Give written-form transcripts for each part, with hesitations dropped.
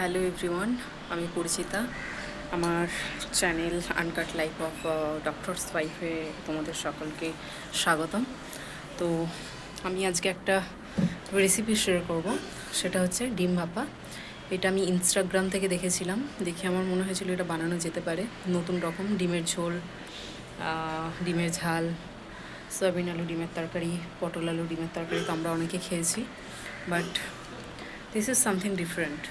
Hello everyone, আমি পরিচিতা। আমার channel uncut life of doctors ওয়াইফে তোমাদের সকলকে স্বাগতম। তো আমি আজকে একটা রেসিপি শেয়ার করব, সেটা হচ্ছে ডিম ভাপা। এটা আমি ইনস্টাগ্রাম থেকে দেখেছিলাম, দেখে আমার মনে হয়েছিল এটা বানানো যেতে পারে। নতুন রকম ডিমের ঝোল, ডিমের ঝাল, সয়াবিন আলু ডিমের তরকারি, পটল আলু ডিমের তরকারি তো আমরা অনেকে খেয়েছি, but this is something different.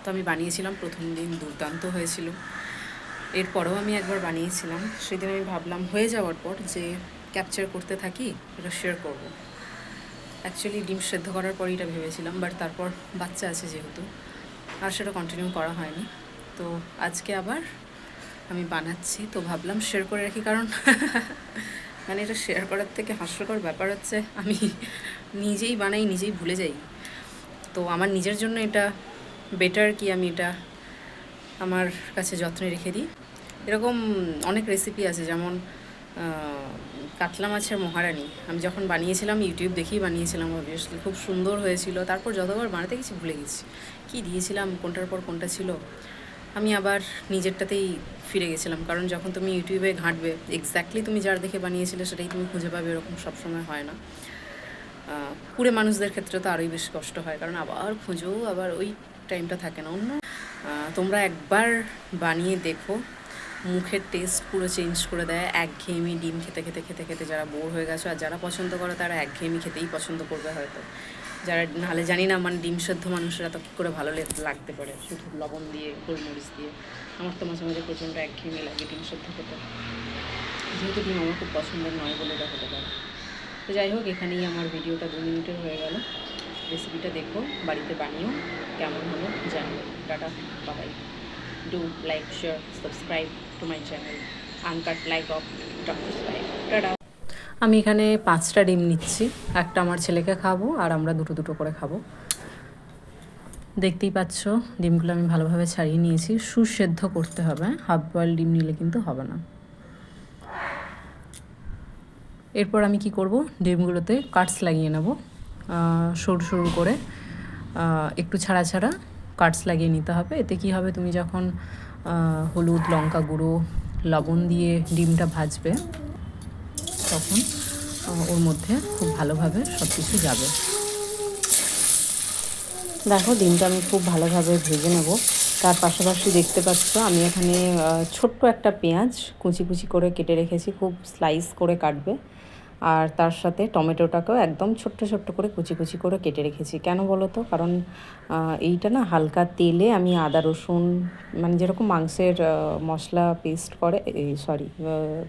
তো আমি বানিয়েছিলাম, প্রথম দিন দুর্দান্ত হয়েছিল। এরপরেও আমি একবার বানিয়েছিলাম, সেদিন আমি ভাবলাম হয়ে যাওয়ার পর যে ক্যাপচার করতে থাকি, এটা শেয়ার করব। অ্যাকচুয়ালি ডিম সেদ্ধ করার পরই এটা ভেবেছিলাম, বাট তারপর বাচ্চা আছে যেহেতু আর সেটা কন্টিনিউ করা হয়নি। তো আজকে আবার আমি বানাচ্ছি, তো ভাবলাম শেয়ার করে রাখি, কারণ মানে এটা শেয়ার করার থেকে হাস্যকর ব্যাপার হচ্ছে আমি নিজেই বানাই, নিজেই ভুলে যাই। তো আমার নিজের জন্য এটা বেটার কি আমি এটা আমার কাছে যত্নে রেখে দিই। এরকম অনেক রেসিপি আছে, যেমন কাতলা মাছের মহারানি আমি যখন বানিয়েছিলাম ইউটিউব দেখেই বানিয়েছিলাম, অবভিয়াসলি খুব সুন্দর হয়েছিল। তারপর যতবার বানাতে গেছি ভুলে গেছি কী দিয়েছিলাম, কোনটার পর কোনটা ছিল। আমি আবার নিজেরটাতেই ফিরে গেছিলাম, কারণ যখন তুমি ইউটিউবে ঘাঁটবে এক্স্যাক্টলি তুমি যার দেখে বানিয়েছিলে সেটাই তুমি খুঁজে পাবে, এরকম সবসময় হয় না। পুরে মানুষদের ক্ষেত্রে তো আরোই বেশি কষ্ট হয়, কারণ আবার খুঁজো, আবার ওই টাইমটা থাকে না। অন্য তোমরা একবার বানিয়ে দেখো, মুখের টেস্ট পুরো চেঞ্জ করে দেয়। একঘেয়েমি ডিম খেতে খেতে খেতে খেতে যারা বোর হয়ে গেছো, আর যারা পছন্দ করে তারা একঘেয়েমি খেতেই পছন্দ করবে হয়তো। যারা নাহলে জানি না, মানে ডিম সেদ্ধ মানুষেরা তো কী করে ভালো লাগতে পারে শুধু লবণ দিয়ে, গোলমরিচ দিয়ে। আমার তো মাঝে মাঝে প্রচণ্ড একঘেয়েমি লাগে ডিম সেদ্ধ খেতে, যেহেতু ডিম আমার খুব পছন্দের নয় বলে এটা হতে পারে। তো যাই হোক, এখানেই আমার ভিডিওটা 2 মিনিটের হয়ে গেল। রেসিপিটা দেখো, বাড়িতে বানিও, কেমন হলো জানিও। Tata, bye. Do like, share, subscribe to my channel uncut life of doctors life. Tata. আমি এখানে 5টা ডিম নিচ্ছি, একটা আমার ছেলেকে খাবো আর আমরা দুটো দুটো করে খাবো। দেখতেই পাচ্ছ ডিমগুলো আমি ভালোভাবে ছাড়িয়ে নিয়েছি। সুসেদ্ধ করতে হবে, হাফ বয়েল ডিম নিলে কিন্তু হবে না। এরপর আমি কি করব, ডিমগুলোতে কাটস লাগিয়ে নেব, সরু সরু করে একটু ছাড়া ছাড়া কাটস লাগিয়ে নিতে হবে। এতে কি হবে, তুমি যখন হলুদ, লঙ্কা গুঁড়ো, লবণ দিয়ে ডিমটা ভাজবে তখন ওর মধ্যে খুব ভালোভাবে সব কিছু যাবে। দেখো ডিমটা আমি খুব ভালোভাবে ভেজে নেব। তার পাশাপাশি দেখতে পাচ্ছ আমি এখানে ছোট্ট একটা পেঁয়াজ কুচি কুচি করে কেটে রেখেছি, খুব স্লাইস করে কাটবে। আর তার সাথে টমেটোটাকেও একদম ছোট্ট ছোট্ট করে কুচি কুচি করে কেটে রেখেছি। কেন বলো তো, কারণ এইটা না হালকা তেলে আমি আদা রসুন, মানে যেরকম মাংসের মশলা পেস্ট করে,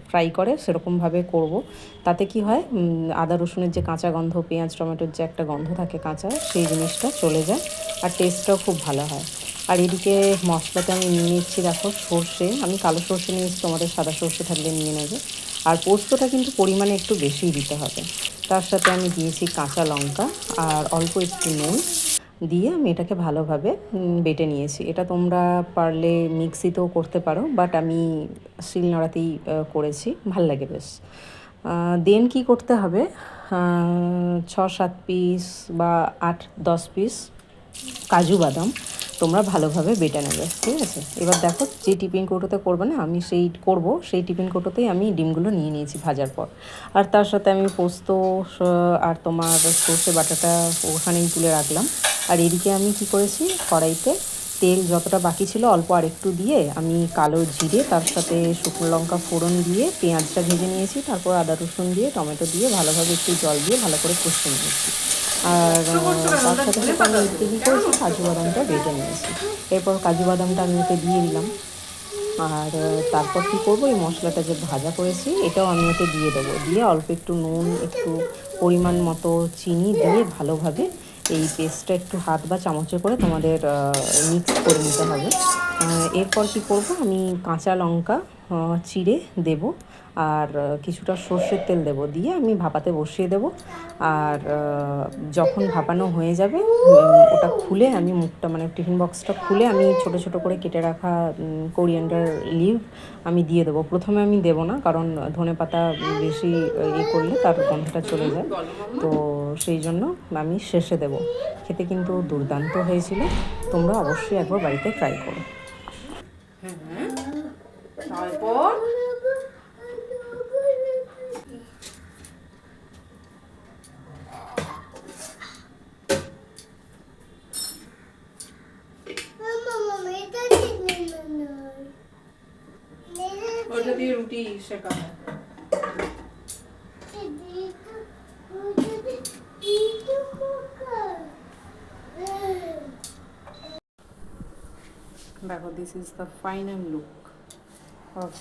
ফ্রাই করে সেরকমভাবে করব। তাতে কি হয়, আদা রসুনের যে কাঁচা গন্ধ, পেঁয়াজ টমেটোর যে একটা গন্ধ থাকে কাঁচা, সেই জিনিসটা চলে যায় আর টেস্টটাও খুব ভালো হয়। আর এদিকে মশলাতে আমি নিয়ে নিচ্ছি, দেখো সর্ষে, আমি কালো সর্ষে নিয়েছি, তোমাদের সাদা সর্ষে থাকলে নিয়ে নেবে। আর পোস্তটা কিন্তু পরিমাণে একটু বেশিই দিতে হবে। তার সাথে আমি দিয়েছি কাঁচা লঙ্কা আর অল্প একটু নুন দিয়ে আমি এটাকে ভালোভাবে বেটে নিয়েছি। এটা তোমরা পারলে মিক্সিতেও করতে পারো, বাট আমি শিলনোড়াতেই করেছি, ভাল লাগে বেশ। দেন কি করতে হবে, 6-7 পিস বা 8-10 পিস কাজু বাদাম তোমরা ভালোভাবে বেটে নেবে, ঠিক আছে। এবার দেখো, যে টিফিন কৌটোতে করবে না, আমি সেই টিফিন কৌটোতেই আমি ডিমগুলো নিয়ে নিয়েছি ভাজার পর। আর তার সাথে আমি পোস্ত আর তোমার সর্ষে বাটাটা ওখানেই তুলে রাখলাম। আর এদিকে আমি কি করেছি, কড়াইতে তেল যতটা বাকি ছিল অল্প আর একটু দিয়ে আমি কালো জিরে, তার সাথে শুকনো লঙ্কা ফোড়ন দিয়ে পেঁয়াজটা ভেজে নিয়েছি। তারপর আদা রসুন দিয়ে টমেটো দিয়ে ভালোভাবে একটু জল দিয়ে ভালো করে কষে নিয়েছি। আর তার সাথে সাথে আমি একটু কী করেছি, কাজু বাদামটা বেটে নিয়েছি। এরপর কাজু বাদামটা আমি ওতে দিয়ে দিলাম। আর তারপর কী করবো, এই মশলাটা যে ভাজা করেছি এটাও আমি ওতে দিয়ে দেবো। দিয়ে অল্প একটু নুন, একটু পরিমাণ মতো চিনি দিয়ে ভালোভাবে এই পেস্টটা একটু হাত বা চামচে করে তোমাদের মিক্স করে নিতে হবে। এরপর কি করব, আমি কাঁচা লঙ্কা চিড়ে দেব। আর কিছুটা সর্ষের তেল দেবো, দিয়ে আমি ভাপাতে বসিয়ে দেবো। আর যখন ভাপানো হয়ে যাবে ওটা খুলে আমি মুখটা মানে টিফিন বক্সটা খুলে আমি ছোট ছোট করে কেটে রাখা কোরিয়ান্ডার লিভ আমি দিয়ে দেবো। প্রথমে আমি দেবো না, কারণ ধনেপাতা বেশি করলে তার গন্ধটা চলে যায়, তো সেই জন্য আমি শেষে দেবো। খেতে কিন্তু দুর্দান্ত হয়েছিল, তোমরা অবশ্যই একবার বাড়িতে ট্রাই করো। তারপর ওটা দিয়ে রুটি শেখা হয়। দেখো, this is the final look of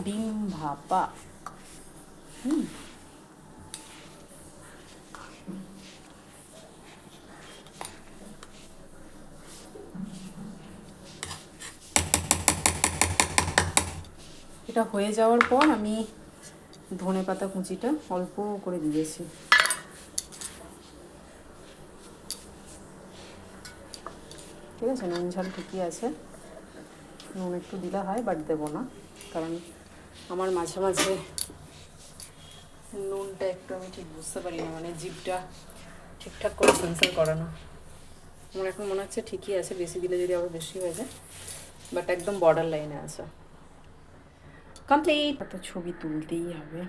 ডিম ভাপা। এটা হয়ে যাওয়ার পর আমি ধনেপাতা কুচিটা অল্প করে দিয়েছি। ঠিক আছে, নুন ঝাল ঠিকই আছে, নুন একটু দিলে হয়, বাট দেবো না, কারণ আমার মাঝে মাঝে নুনটা একটু আমি ঠিক বুঝতে পারি না, মানে জিভটা ঠিকঠাক করে সেন্সার করানো। আমার এখন মনে হচ্ছে ঠিকই আছে, বেশি দিলে যদি আবার বেশি হয়ে যায়, বাট একদম বর্ডার লাইনে আছে। কমপ্লিট। তো ছবি তুলতেই হবে,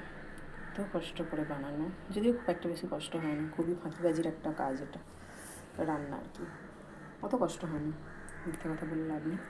তো কষ্ট করে বানানো, যদিও খুব একটা বেশি কষ্ট হয় না, খুবই ফাঁকিবাজির একটা কাজ এটা, রান্না আর কি, অত কষ্ট হয় না, মিথ্যে কথা বলে লাভ নেই।